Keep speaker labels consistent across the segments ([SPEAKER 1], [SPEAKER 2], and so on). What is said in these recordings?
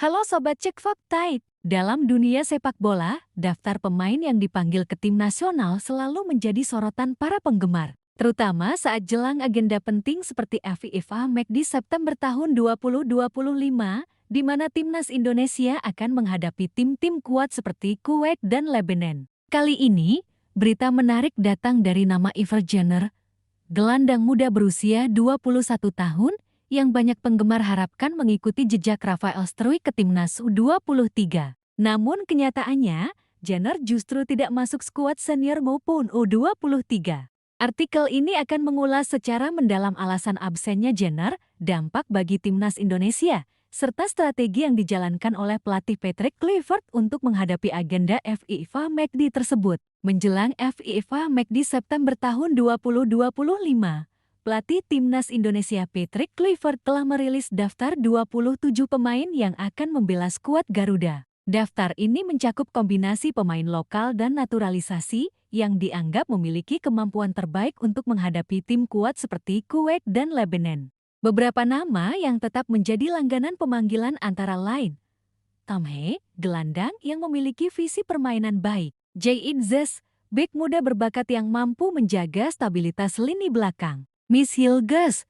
[SPEAKER 1] Halo Sobat Cek Fakta. Dalam dunia sepak bola, daftar pemain yang dipanggil ke tim nasional selalu menjadi sorotan para penggemar. Terutama saat jelang agenda penting seperti FIFA Match di September tahun 2025, di mana timnas Indonesia akan menghadapi tim-tim kuat seperti Kuwait dan Lebanon. Kali ini, berita menarik datang dari nama Iver Jenner, gelandang muda berusia 21 tahun, yang banyak penggemar harapkan mengikuti jejak Rafael Struijk ke timnas U23. Namun kenyataannya, Jenner justru tidak masuk skuad senior maupun U23. Artikel ini akan mengulas secara mendalam alasan absennya Jenner, dampak bagi timnas Indonesia, serta strategi yang dijalankan oleh pelatih Patrick Kluivert untuk menghadapi agenda FIFA Match tersebut. Menjelang FIFA Match di September tahun 2025, pelatih timnas Indonesia Patrick Kluivert telah merilis daftar 27 pemain yang akan membela skuad Garuda. Daftar ini mencakup kombinasi pemain lokal dan naturalisasi yang dianggap memiliki kemampuan terbaik untuk menghadapi tim kuat seperti Kuwait dan Lebanon. Beberapa nama yang tetap menjadi langganan pemanggilan antara lain Tom Hee, gelandang yang memiliki visi permainan baik. Jae-in Zes, bek muda berbakat yang mampu menjaga stabilitas lini belakang. Michel Gus,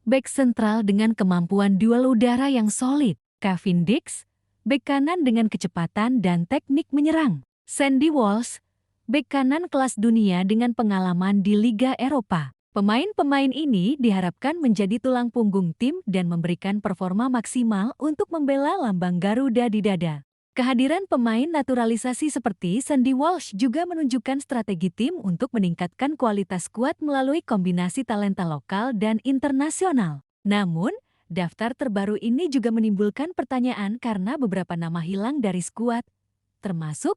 [SPEAKER 1] bek sentral dengan kemampuan duel udara yang solid. Kevin Dix, bek kanan dengan kecepatan dan teknik menyerang. Sandy Walsh, bek kanan kelas dunia dengan pengalaman di Liga Eropa. Pemain-pemain ini diharapkan menjadi tulang punggung tim dan memberikan performa maksimal untuk membela lambang Garuda di dada. Kehadiran pemain naturalisasi seperti Sandy Walsh juga menunjukkan strategi tim untuk meningkatkan kualitas skuad melalui kombinasi talenta lokal dan internasional. Namun, daftar terbaru ini juga menimbulkan pertanyaan karena beberapa nama hilang dari skuad, termasuk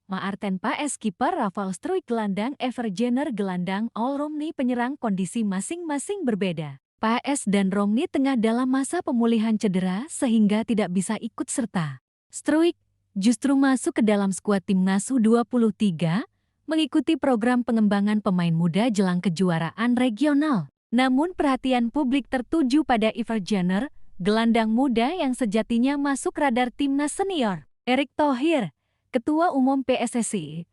[SPEAKER 1] Maarten Paes kiper, Rafael Struijk gelandang, Iver Jenner gelandang, All Romney penyerang. Kondisi masing-masing berbeda. Paes dan Romney tengah dalam masa pemulihan cedera sehingga tidak bisa ikut serta. Struijk justru masuk ke dalam skuad timnas U23, mengikuti program pengembangan pemain muda jelang kejuaraan regional. Namun perhatian publik tertuju pada Iver Jenner, gelandang muda yang sejatinya masuk radar timnas senior. Erick Thohir, Ketua Umum PSSI,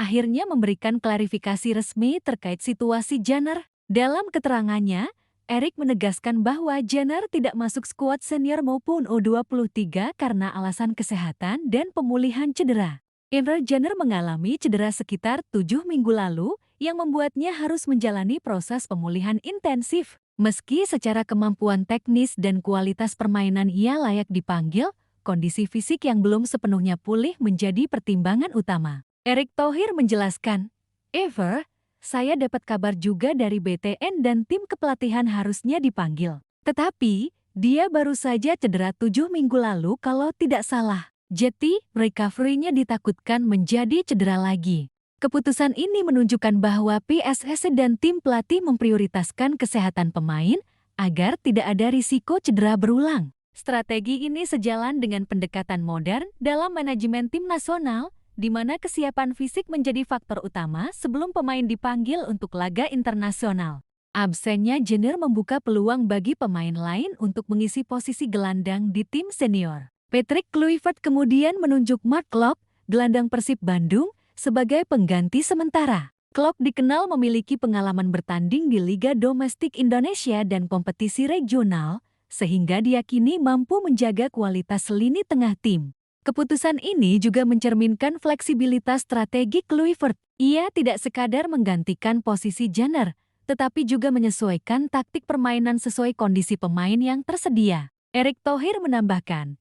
[SPEAKER 1] akhirnya memberikan klarifikasi resmi terkait situasi Jenner. Dalam keterangannya, Erick menegaskan bahwa Jenner tidak masuk skuad senior maupun U23 karena alasan kesehatan dan pemulihan cedera. Iver Jenner mengalami cedera sekitar 7 minggu lalu yang membuatnya harus menjalani proses pemulihan intensif. Meski secara kemampuan teknis dan kualitas permainan ia layak dipanggil, kondisi fisik yang belum sepenuhnya pulih menjadi pertimbangan utama. Erick Thohir menjelaskan, "Iver, saya dapat kabar juga dari BTN dan tim kepelatihan harusnya dipanggil. Tetapi, dia baru saja cedera 7 minggu lalu kalau tidak salah. Jadi, recovery-nya ditakutkan menjadi cedera lagi." Keputusan ini menunjukkan bahwa PSSI dan tim pelatih memprioritaskan kesehatan pemain agar tidak ada risiko cedera berulang. Strategi ini sejalan dengan pendekatan modern dalam manajemen tim nasional, di mana kesiapan fisik menjadi faktor utama sebelum pemain dipanggil untuk laga internasional. Absennya Jenner membuka peluang bagi pemain lain untuk mengisi posisi gelandang di tim senior. Patrick Kluivert kemudian menunjuk Mark Klok, gelandang Persib Bandung, sebagai pengganti sementara. Klok dikenal memiliki pengalaman bertanding di Liga Domestik Indonesia dan kompetisi regional, sehingga diyakini mampu menjaga kualitas lini tengah tim. Keputusan ini juga mencerminkan fleksibilitas strategi Kluivert. Ia tidak sekadar menggantikan posisi Jenner, tetapi juga menyesuaikan taktik permainan sesuai kondisi pemain yang tersedia. Erick Thohir menambahkan,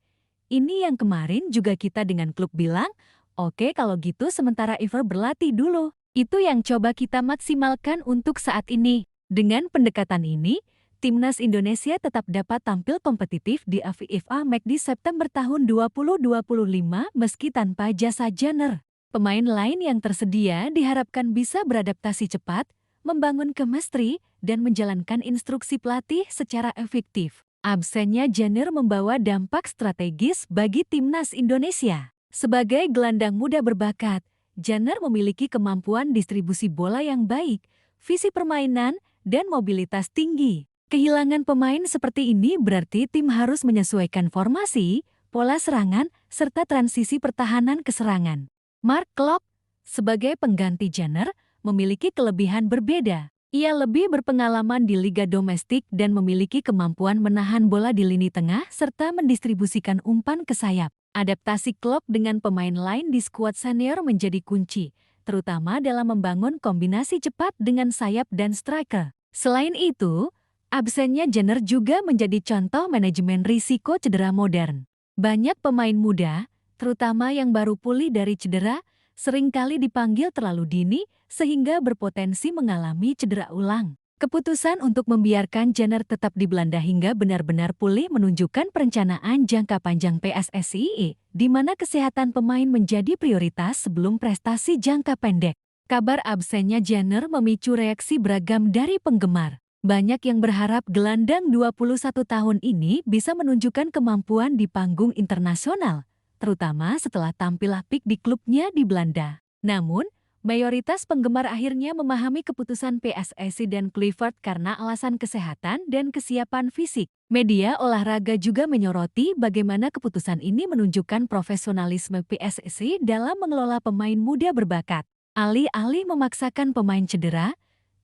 [SPEAKER 1] "Ini yang kemarin juga kita dengan klub bilang, oke kalau gitu sementara Iver berlatih dulu. Itu yang coba kita maksimalkan untuk saat ini." Dengan pendekatan ini, timnas Indonesia tetap dapat tampil kompetitif di FIFA Match di September tahun 2025 meski tanpa jasa Jenner. Pemain lain yang tersedia diharapkan bisa beradaptasi cepat, membangun chemistry, dan menjalankan instruksi pelatih secara efektif. Absennya Jenner membawa dampak strategis bagi timnas Indonesia. Sebagai gelandang muda berbakat, Jenner memiliki kemampuan distribusi bola yang baik, visi permainan, dan mobilitas tinggi. Kehilangan pemain seperti ini berarti tim harus menyesuaikan formasi, pola serangan, serta transisi pertahanan ke serangan. Mark Klok, sebagai pengganti Jenner, memiliki kelebihan berbeda. Ia lebih berpengalaman di liga domestik dan memiliki kemampuan menahan bola di lini tengah serta mendistribusikan umpan ke sayap. Adaptasi Klok dengan pemain lain di skuad senior menjadi kunci, terutama dalam membangun kombinasi cepat dengan sayap dan striker. Selain itu, absennya Jenner juga menjadi contoh manajemen risiko cedera modern. Banyak pemain muda, terutama yang baru pulih dari cedera, seringkali dipanggil terlalu dini sehingga berpotensi mengalami cedera ulang. Keputusan untuk membiarkan Jenner tetap di Belanda hingga benar-benar pulih menunjukkan perencanaan jangka panjang PSSI, di mana kesehatan pemain menjadi prioritas sebelum prestasi jangka pendek. Kabar absennya Jenner memicu reaksi beragam dari penggemar. Banyak yang berharap gelandang 21 tahun ini bisa menunjukkan kemampuan di panggung internasional, terutama setelah tampil apik di klubnya di Belanda. Namun, mayoritas penggemar akhirnya memahami keputusan PSSI dan Kluivert karena alasan kesehatan dan kesiapan fisik. Media olahraga juga menyoroti bagaimana keputusan ini menunjukkan profesionalisme PSSI dalam mengelola pemain muda berbakat. Alih-alih memaksakan pemain cedera,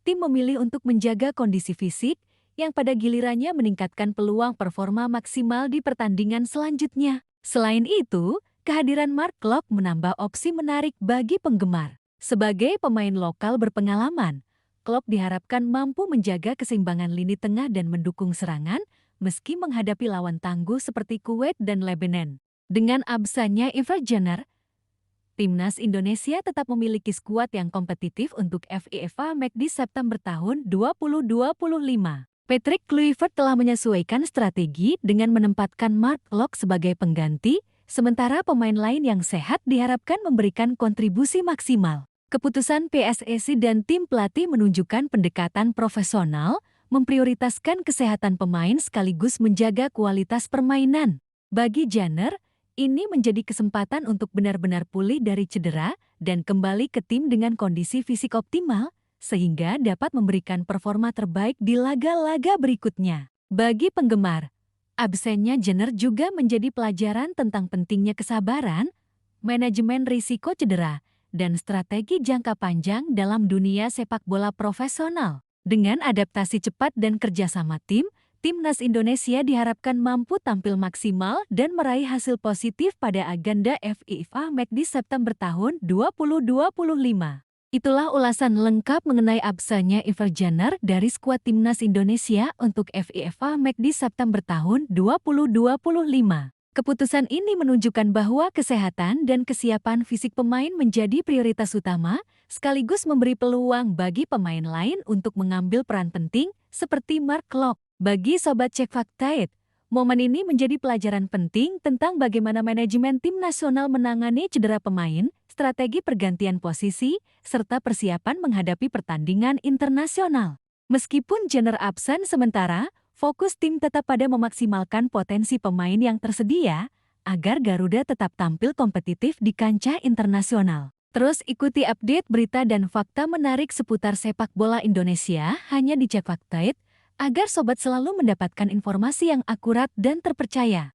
[SPEAKER 1] tim memilih untuk menjaga kondisi fisik yang pada gilirannya meningkatkan peluang performa maksimal di pertandingan selanjutnya. Selain itu, kehadiran Mark Klok menambah opsi menarik bagi penggemar. Sebagai pemain lokal berpengalaman, Klok diharapkan mampu menjaga keseimbangan lini tengah dan mendukung serangan meski menghadapi lawan tangguh seperti Kuwait dan Lebanon. Dengan absennya Jenner, Timnas Indonesia tetap memiliki skuad yang kompetitif untuk FIFA Match di September tahun 2025. Patrick Kluivert telah menyesuaikan strategi dengan menempatkan Mark Klok sebagai pengganti, sementara pemain lain yang sehat diharapkan memberikan kontribusi maksimal. Keputusan PSSI dan tim pelatih menunjukkan pendekatan profesional, memprioritaskan kesehatan pemain sekaligus menjaga kualitas permainan. Bagi Jenner, ini menjadi kesempatan untuk benar-benar pulih dari cedera dan kembali ke tim dengan kondisi fisik optimal, sehingga dapat memberikan performa terbaik di laga-laga berikutnya. Bagi penggemar, absennya Jenner juga menjadi pelajaran tentang pentingnya kesabaran, manajemen risiko cedera, dan strategi jangka panjang dalam dunia sepak bola profesional. Dengan adaptasi cepat dan kerjasama tim, Timnas Indonesia diharapkan mampu tampil maksimal dan meraih hasil positif pada agenda FIFA Match di September tahun 2025. Itulah ulasan lengkap mengenai absennya Jenner dari skuad Timnas Indonesia untuk FIFA Match di September tahun 2025. Keputusan ini menunjukkan bahwa kesehatan dan kesiapan fisik pemain menjadi prioritas utama, sekaligus memberi peluang bagi pemain lain untuk mengambil peran penting seperti Mark Klok. Bagi Sobat Cek Fakta, momen ini menjadi pelajaran penting tentang bagaimana manajemen tim nasional menangani cedera pemain, strategi pergantian posisi, serta persiapan menghadapi pertandingan internasional. Meskipun Jenner absen sementara, fokus tim tetap pada memaksimalkan potensi pemain yang tersedia agar Garuda tetap tampil kompetitif di kancah internasional. Terus ikuti update berita dan fakta menarik seputar sepak bola Indonesia hanya di Cek Fakta, agar sobat selalu mendapatkan informasi yang akurat dan terpercaya.